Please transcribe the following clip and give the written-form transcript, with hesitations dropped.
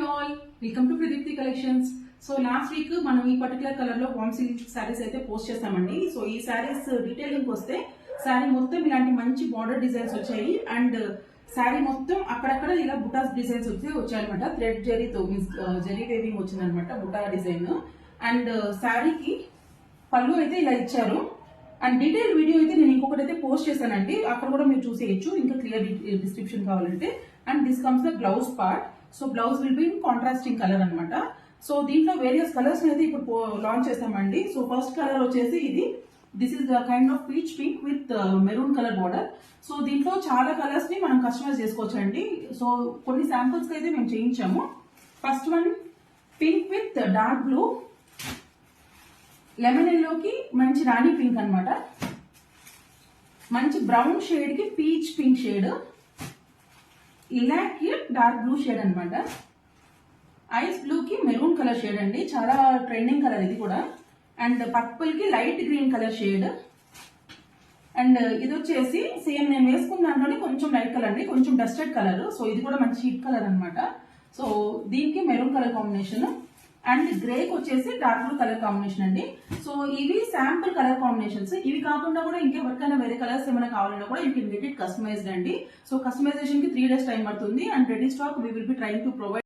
All welcome to Pradeepti collections. So last week మనం ఈ particular colour లో వామ్ సిల్క్ శారీస్ అయితే పోస్ట్ చేస్తామండి. సో ఈ శారీస్ డీటెయిలింగ్ వస్తే శారీ మొత్తం ఇలాంటి మంచి బార్డర్ డిజైన్స్ వచ్చాయి అండ్ శారీ మొత్తం అక్కడక్కడ ఇలా బుటాస్ డిజైన్స్ వచ్చాయన్నమాట. థ్రెడ్ జరీతో జరీ వేవింగ్ వచ్చిందనమాట బుటా డిజైన్. అండ్ శారీకి పళ్ళు అయితే ఇలా ఇచ్చారు. అండ్ డీటెయిల్ వీడియో అయితే నేను ఇంకొకటి అయితే పోస్ట్ చేశానండి, అక్కడ కూడా మీరు చూసేయచ్చు ఇంకా క్లియర్ డిస్క్రిప్షన్ కావాలంటే. And this comes the blouse part. So blouse will be in contrasting colour అనమాట. సో దీంట్లో వేరియస్ కలర్స్ అయితే ఇప్పుడు లాంచ్ చేస్తామండి. సో ఫస్ట్ కలర్ వచ్చేసి ఇది, this is the kind of peach pink with maroon colour border. So దీంట్లో చాలా colours ని మనం కస్టమైజ్ చేసుకోవచ్చు అండి. సో కొన్ని శాంపుల్స్ అయితే మేము చేయించాము. First one pink with dark blue, lemon ఎల్లోకి మంచి రాణి పింక్ అనమాట, మంచి బ్రౌన్ షేడ్ కి పీచ్ పింక్ షేడ్, ఇలాక్ కి డార్క్ బ్లూ షేడ్ అనమాట, ఐస్ బ్లూ కి మెరూన్ కలర్ షేడ్ అండి, చాలా ట్రెండింగ్ కలర్ ఇది కూడా. అండ్ పర్పుల్ కి light green colour shade. And ఇది వచ్చేసి సేమ్ నేను వేసుకున్న దాంట్లోనే కొంచెం లైట్ కలర్ అండి, కొంచెం డస్టెడ్ కలర్. సో ఇది కూడా మంచి హిట్ కలర్ అనమాట. సో దీనికి మెరూన్ కలర్ కాంబినేషన్ అండ్ గ్రేకి వచ్చేసి డార్క్ బ్లూ కలర్ కాంబినేషన్ అండి. సో ఇవి శాంపుల్ కలర్ కాంబినేషన్స్. ఇవి కాకుండా కూడా ఇంకెవరికైనా వేరే కలర్స్ ఏమైనా కావాలన్నా కూడా you can get it customized అండి. సో కస్టమైజేషన్ కి 3 days టైం పడుతుంది. And ready stock we will be trying to provide.